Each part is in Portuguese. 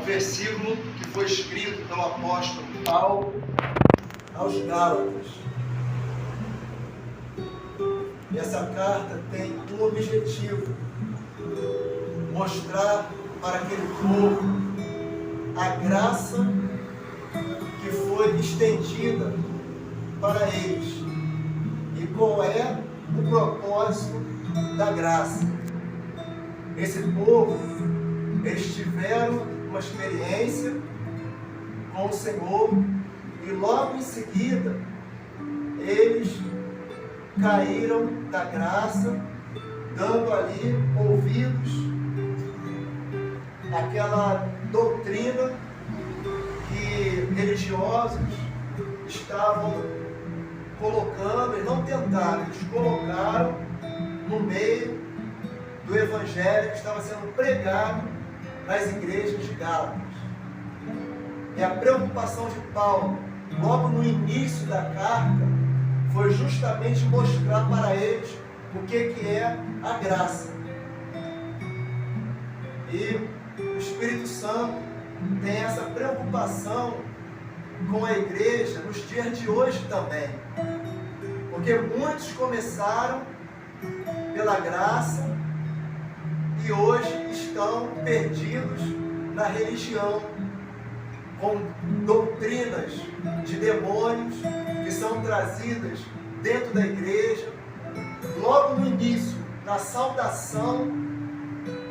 versículo que foi escrito pelo apóstolo Paulo aos Gálatas. E essa carta tem um objetivo: mostrar para aquele povo a graça que foi estendida para eles. E qual é o propósito da graça? Esse povo, eles tiveram uma experiência com o Senhor e logo em seguida eles caíram da graça, dando ali ouvidos àquela doutrina que religiosos estavam colocando. Eles não tentaram, eles colocaram no meio do evangelho que estava sendo pregado nas igrejas de Gálatas. E a preocupação de Paulo, logo no início da carta, foi justamente mostrar para eles o que é a graça. E o Espírito Santo tem essa preocupação com a igreja nos dias de hoje também. Porque muitos começaram pela graça e hoje estão perdidos na religião, com doutrinas de demônios que são trazidas dentro da igreja. Logo no início, na saudação,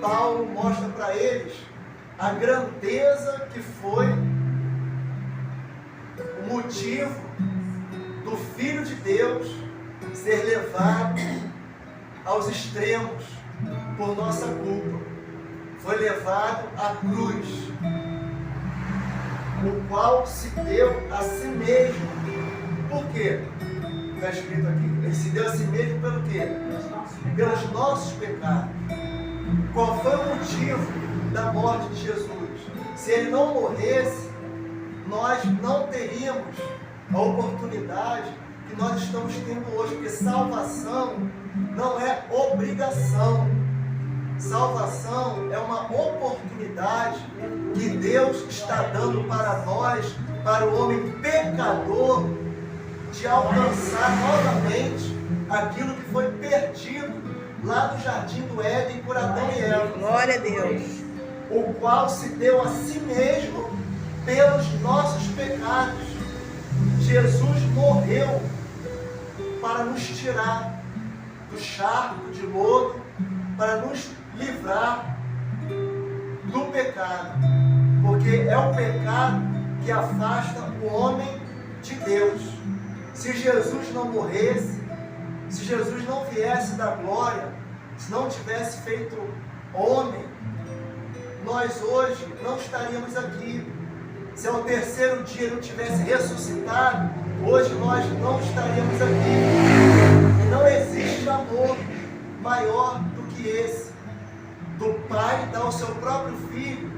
Paulo mostra para eles a grandeza que foi o motivo do Filho de Deus ser levado aos extremos por nossa culpa. Foi levado à cruz, o qual se deu a si mesmo. Por quê? Está escrito aqui. Ele se deu a si mesmo pelo quê? Pelos nossos pecados. Qual foi o motivo da morte de Jesus? Se ele não morresse, nós não teríamos a oportunidade que nós estamos tendo hoje, porque salvação não é obrigação. Salvação é uma oportunidade que Deus está dando para nós, para o homem pecador, de alcançar novamente aquilo que foi perdido lá no Jardim do Éden por Adão e Eva. Glória a Deus. O qual se deu a si mesmo pelos nossos pecados. Jesus morreu para nos tirar do charco de lodo, para nos livrar do pecado, porque é o pecado que afasta o homem de Deus. Se Jesus não morresse, se Jesus não viesse da glória, se não tivesse feito homem, nós hoje não estaríamos aqui. Se ao terceiro dia não tivesse ressuscitado, hoje nós não estaríamos aqui. E não existe amor maior do que esse, do Pai dar o seu próprio Filho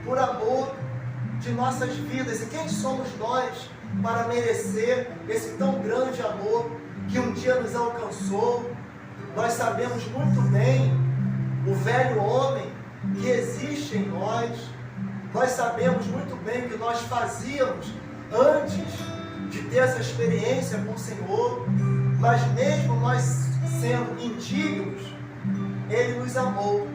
por amor de nossas vidas. E quem somos nós para merecer esse tão grande amor que um dia nos alcançou? Nós sabemos muito bem o velho homem que existe em nós. Nós sabemos muito bem o que nós fazíamos antes de ter essa experiência com o Senhor, mas mesmo nós sendo indignos, Ele nos amou,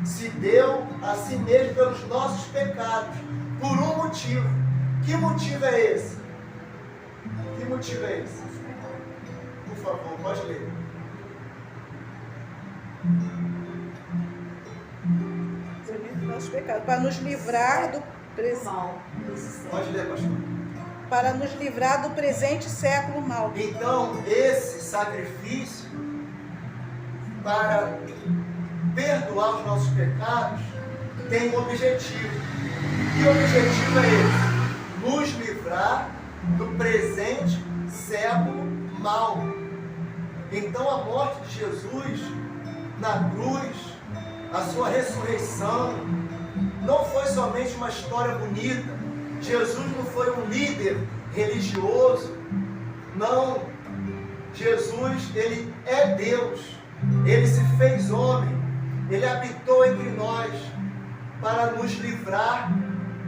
se deu a si mesmo pelos nossos pecados, por um motivo. Que motivo é esse? Que motivo é esse? Por favor, pode ler. Nosso pecado, para nos livrar do Pode ler, pastor. Para nos livrar do presente século mal. Então, esse sacrifício para perdoar os nossos pecados tem um objetivo. Que objetivo é esse? Nos livrar do presente século mal. Então, a morte de Jesus na cruz, a sua ressurreição, não foi somente uma história bonita. Jesus não foi um líder religioso. Não. Jesus, Ele é Deus. Ele se fez homem. Ele habitou entre nós para nos livrar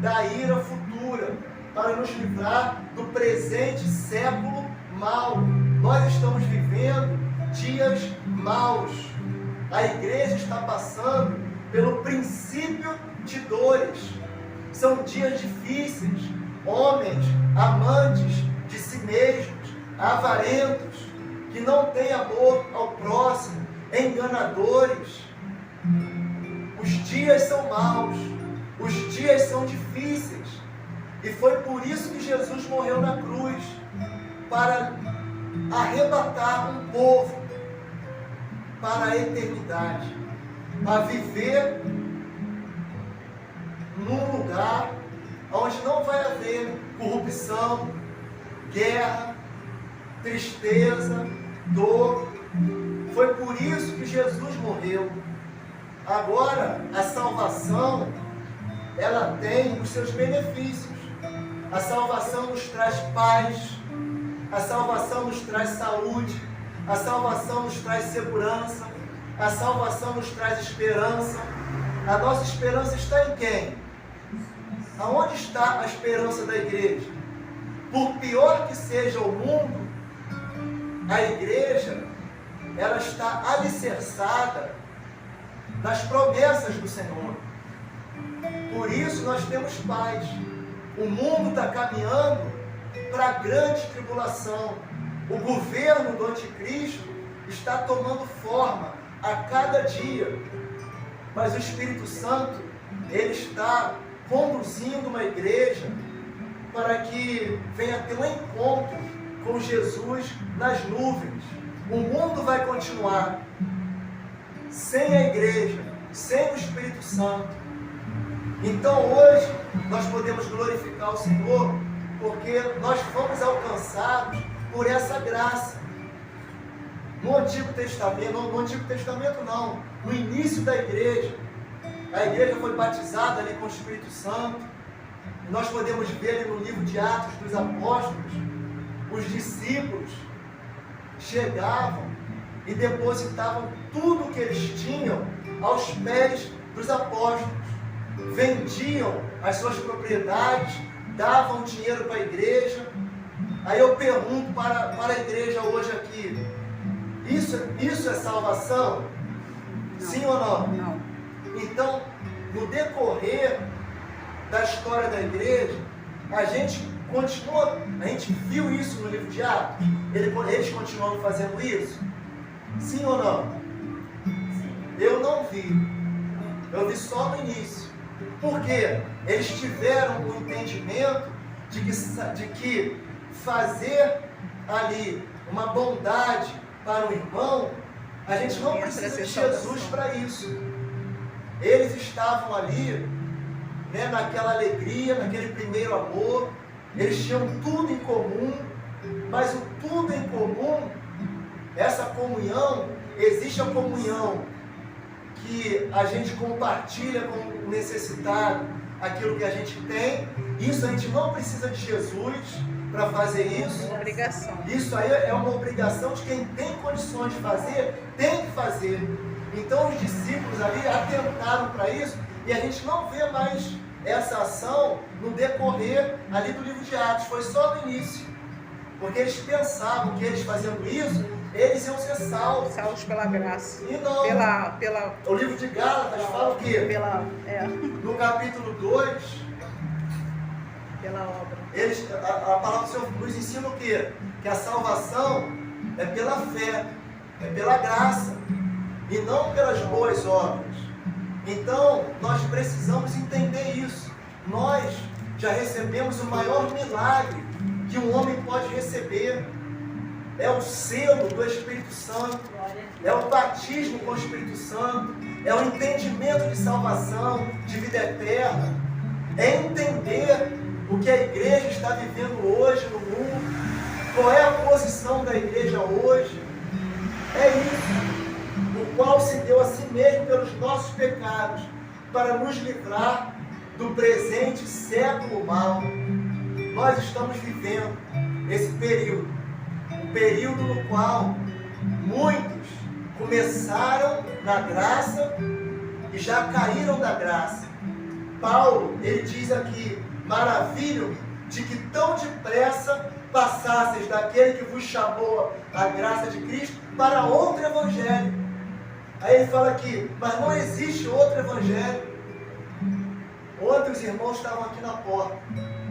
da ira futura, para nos livrar do presente século mau. Nós estamos vivendo dias maus. A igreja está passando pelo princípio de dores. São dias difíceis. Homens amantes de si mesmos, avarentos, que não têm amor ao próximo, enganadores. Os dias são maus, os dias são difíceis. E foi por isso que Jesus morreu na cruz, para arrebatar um povo para a eternidade, a viver num lugar onde não vai haver corrupção, guerra, tristeza, dor. Foi por isso que Jesus morreu. Agora, a salvação, ela tem os seus benefícios. A salvação nos traz paz, a salvação nos traz saúde, a salvação nos traz segurança, a salvação nos traz esperança. A nossa esperança está em quem? Aonde está a esperança da igreja? Por pior que seja o mundo, a igreja, ela está alicerçada nas promessas do Senhor. Por isso nós temos paz. O mundo está caminhando para a grande tribulação. O governo do anticristo está tomando forma a cada dia. Mas o Espírito Santo, ele está conduzindo uma igreja para que venha ter um encontro com Jesus nas nuvens. O mundo vai continuar sem a igreja, sem o Espírito Santo. Então hoje nós podemos glorificar o Senhor porque nós fomos alcançados por essa graça. No Antigo Testamento não, no início da igreja, a igreja foi batizada ali com o Espírito Santo. E nós podemos ver ali no livro de Atos dos Apóstolos, os discípulos chegavam e depositavam tudo o que eles tinham aos pés dos apóstolos. Vendiam as suas propriedades, davam dinheiro para a igreja. Aí eu pergunto para a igreja hoje aqui, isso é salvação? Não. Sim ou não? Não. Então, no decorrer da história da igreja, a gente viu isso no livro de Atos? Eles continuam fazendo isso? Sim ou não? Sim. Eu não vi. Eu vi só no início. Por quê? Eles tiveram o entendimento de que fazer ali uma bondade para o irmão, a gente não precisa de Jesus para isso. Eles estavam ali, né, naquela alegria, naquele primeiro amor. Eles tinham tudo em comum, mas o tudo em comum, essa comunhão, existe a comunhão que a gente compartilha com o necessitado aquilo que a gente tem. Isso a gente não precisa de Jesus para fazer isso. É uma obrigação. Isso aí é uma obrigação de quem tem condições de fazer, tem que fazer. Então os discípulos ali atentaram para isso e a gente não vê mais essa ação no decorrer ali do livro de Atos. Foi só no início. Porque eles pensavam que eles fazendo isso, eles iam ser salvos. Salvos pela graça. E não. O livro de Gálatas fala o quê? No capítulo 2, pela obra. A palavra do Senhor nos ensina o quê? Que a salvação é pela fé, é pela graça, e não pelas boas obras. Então, nós precisamos entender isso. Nós já recebemos o maior milagre que um homem pode receber. É o selo do Espírito Santo, é o batismo com o Espírito Santo, é o entendimento de salvação, de vida eterna, é entender o que a igreja está vivendo hoje no mundo, qual é a posição da igreja hoje. É isso, o qual se deu a si mesmo pelos nossos pecados, para nos livrar do presente século mau. Nós estamos vivendo esse período, um período no qual muitos começaram na graça e já caíram da graça. Paulo, ele diz aqui: maravilho-me de que tão depressa passasseis daquele que vos chamou a graça de Cristo para outro evangelho. Aí ele fala aqui: mas não existe outro evangelho. Ontem os irmãos estavam aqui na porta,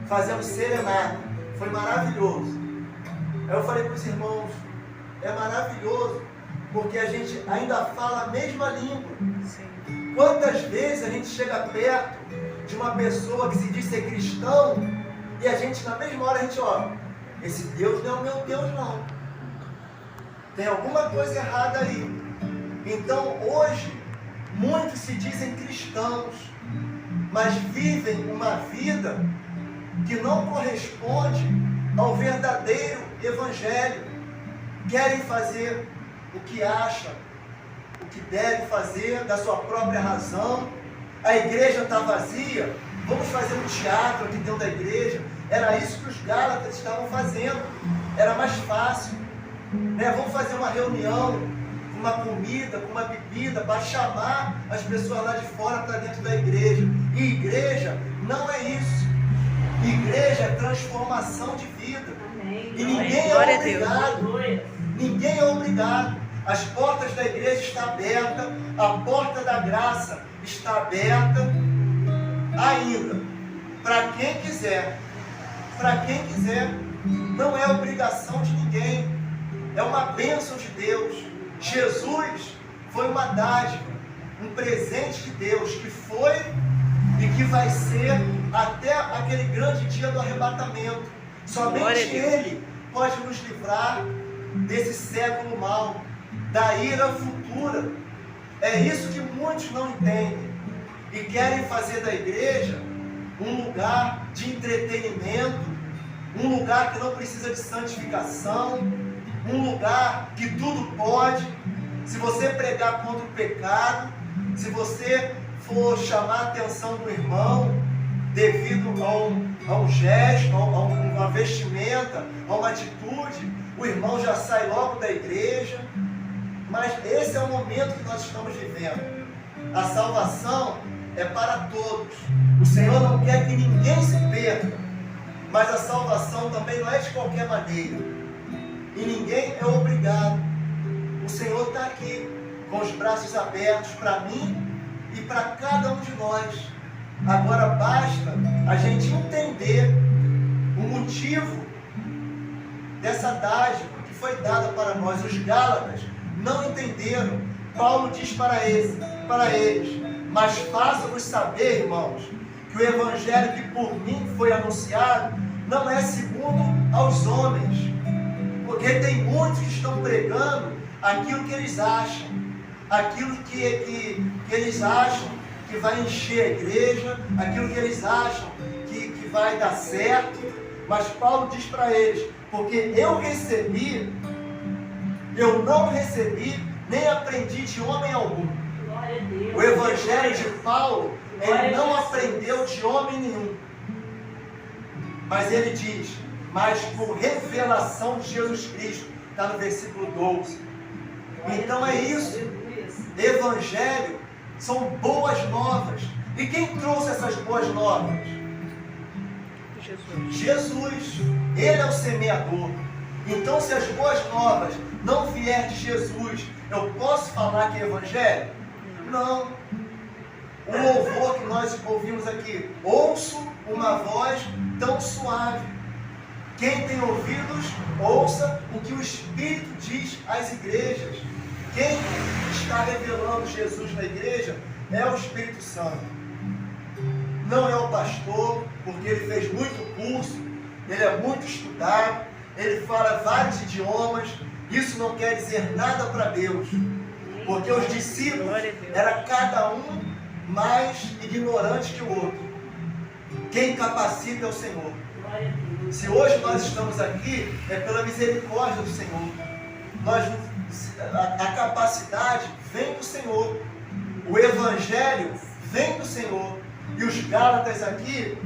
fazendo serenata. Foi maravilhoso. Aí eu falei para os irmãos: é maravilhoso, porque a gente ainda fala a mesma língua. Sim. Quantas vezes a gente chega perto de uma pessoa que se diz ser cristão, e a gente, na mesma hora, a gente, esse Deus não é o meu Deus, não. Tem alguma coisa errada aí. Então, hoje, muitos se dizem cristãos, mas vivem uma vida que não corresponde ao verdadeiro evangelho. Querem fazer o que acham, o que devem fazer da sua própria razão. A igreja está vazia, vamos fazer um teatro aqui dentro da igreja. Era isso que os Gálatas estavam fazendo, era mais fácil, né? Vamos fazer uma reunião, com uma comida, com uma bebida, para chamar as pessoas lá de fora para dentro da igreja. E igreja não é isso. Igreja é transformação de vida. Amém. E ninguém é obrigado. Ninguém é obrigado. As portas da igreja estão abertas, a porta da graça está aberta ainda, para quem quiser. Para quem quiser. Não é obrigação de ninguém, é uma bênção de Deus. Jesus foi uma dádiva, um presente de Deus, que foi e que vai ser até aquele grande dia do arrebatamento. Somente Ele pode nos livrar desse século mau, da ira futura. É isso que muitos não entendem e querem fazer da igreja um lugar de entretenimento, um lugar que não precisa de santificação, um lugar que tudo pode. Se você pregar contra o pecado, se você for chamar a atenção do irmão devido a um gesto, a uma vestimenta, a uma atitude, o irmão já sai logo da igreja. Mas esse é o momento que nós estamos vivendo. A salvação é para todos. O Senhor não quer que ninguém se perca, mas a salvação também não é de qualquer maneira, e ninguém é obrigado. O Senhor está aqui com os braços abertos para mim e para cada um de nós. Agora basta a gente entender o motivo dessa dádiva que foi dada para nós. Os Gálatas não entenderam. Paulo diz para eles: mas faço-vos saber, irmãos, que o evangelho que por mim foi anunciado não é segundo aos homens, porque tem muitos que estão pregando aquilo que eles acham, aquilo que eles acham que vai encher a igreja, aquilo que eles acham que vai dar certo. Mas Paulo diz para eles: porque eu não recebi, nem aprendi de homem algum. O evangelho de Paulo, ele não aprendeu de homem nenhum. Mas ele diz: mas por revelação de Jesus Cristo. Está no versículo 12. Então é isso. Evangelho são boas novas. E quem trouxe essas boas novas? Jesus. Ele é o semeador. Então, se as boas novas não vier de Jesus, eu posso falar que é evangelho? Não. O louvor que nós ouvimos aqui: ouço uma voz tão suave. Quem tem ouvidos, ouça o que o Espírito diz às igrejas. Quem está revelando Jesus na igreja é o Espírito Santo. Não é o pastor, porque ele fez muito curso, ele é muito estudado, ele fala vários idiomas. Isso não quer dizer nada para Deus, porque os discípulos eram cada um mais ignorante que o outro. Quem capacita é o Senhor. Se hoje nós estamos aqui, é pela misericórdia do Senhor. A capacidade vem do Senhor, o Evangelho vem do Senhor. E os Gálatas aqui,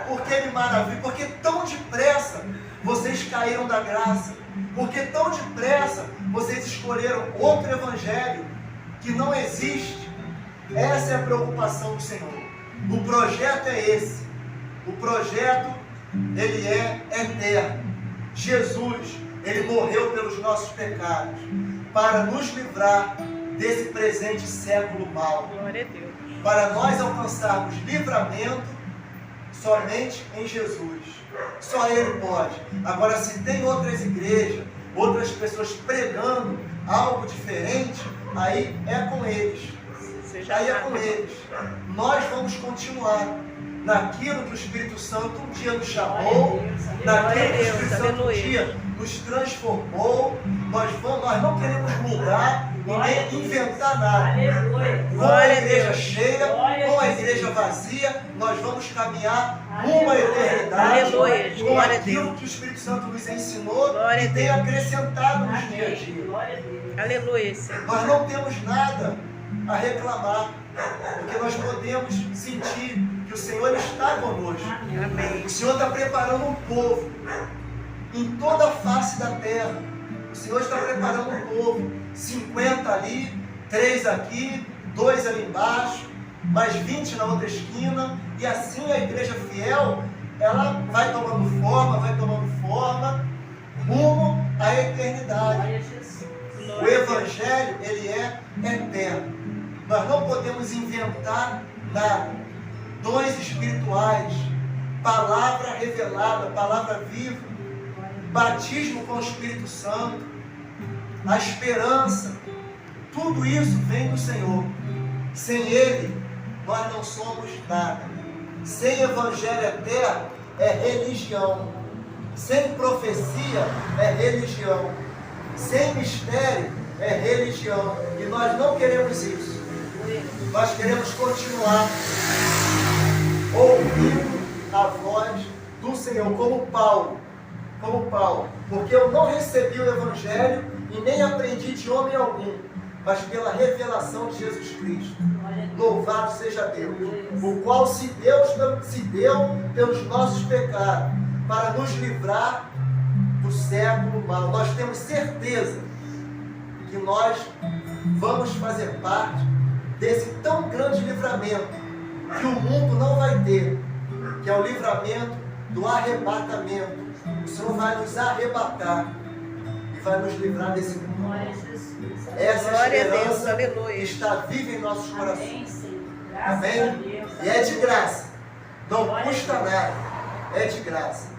porque me maravilha, porque tão depressa vocês caíram da graça, porque tão depressa vocês escolheram outro Evangelho que não existe. Essa é a preocupação do Senhor. O projeto é esse. O projeto, ele é eterno. Jesus, ele morreu pelos nossos pecados, para nos livrar desse presente século mau. Glória a Deus. Para nós alcançarmos livramento somente em Jesus. Só Ele pode. Agora, se tem outras igrejas, outras pessoas pregando algo diferente, aí é com eles. Aí é com eles. Nós vamos continuar naquilo que o Espírito Santo um dia nos chamou, naquilo que o Espírito Santo um dia nos transformou. Nós não queremos mudar e nem inventar nada. Com a igreja cheia, com a igreja vazia, nós vamos caminhar uma eternidade com aquilo que o Espírito Santo nos ensinou e tem acrescentado nos dia a dia. Aleluia, Senhor. Nós não temos nada a reclamar, porque nós podemos sentir que o Senhor está conosco. Amém. O Senhor está preparando um povo em toda a face da terra. O Senhor está preparando um povo, 50 ali, 3 aqui, 2 ali embaixo, mais 20 na outra esquina, e assim a igreja fiel, ela vai tomando forma, rumo à eternidade. O Evangelho, ele é eterno. Nós não podemos inventar nada. Dons espirituais, palavra revelada, palavra viva, batismo com o Espírito Santo, a esperança, tudo isso vem do Senhor. Sem Ele, nós não somos nada. Sem Evangelho eterno, é religião. Sem profecia, é religião. Sem mistério, é religião. E nós não queremos isso. Nós queremos continuar ouvindo a voz do Senhor, como Paulo, porque eu não recebi o Evangelho e nem aprendi de homem algum, mas pela revelação de Jesus Cristo. Louvado seja Deus, o qual se deu pelos nossos pecados, para nos livrar do século mau. Nós temos certeza que nós vamos fazer parte desse tão grande livramento que o mundo não vai ter, que é o livramento do arrebatamento. O Senhor vai nos arrebatar e vai nos livrar desse mundo. Essa esperança está viva em nossos corações. Amém? E é de graça. Não custa nada. É de graça.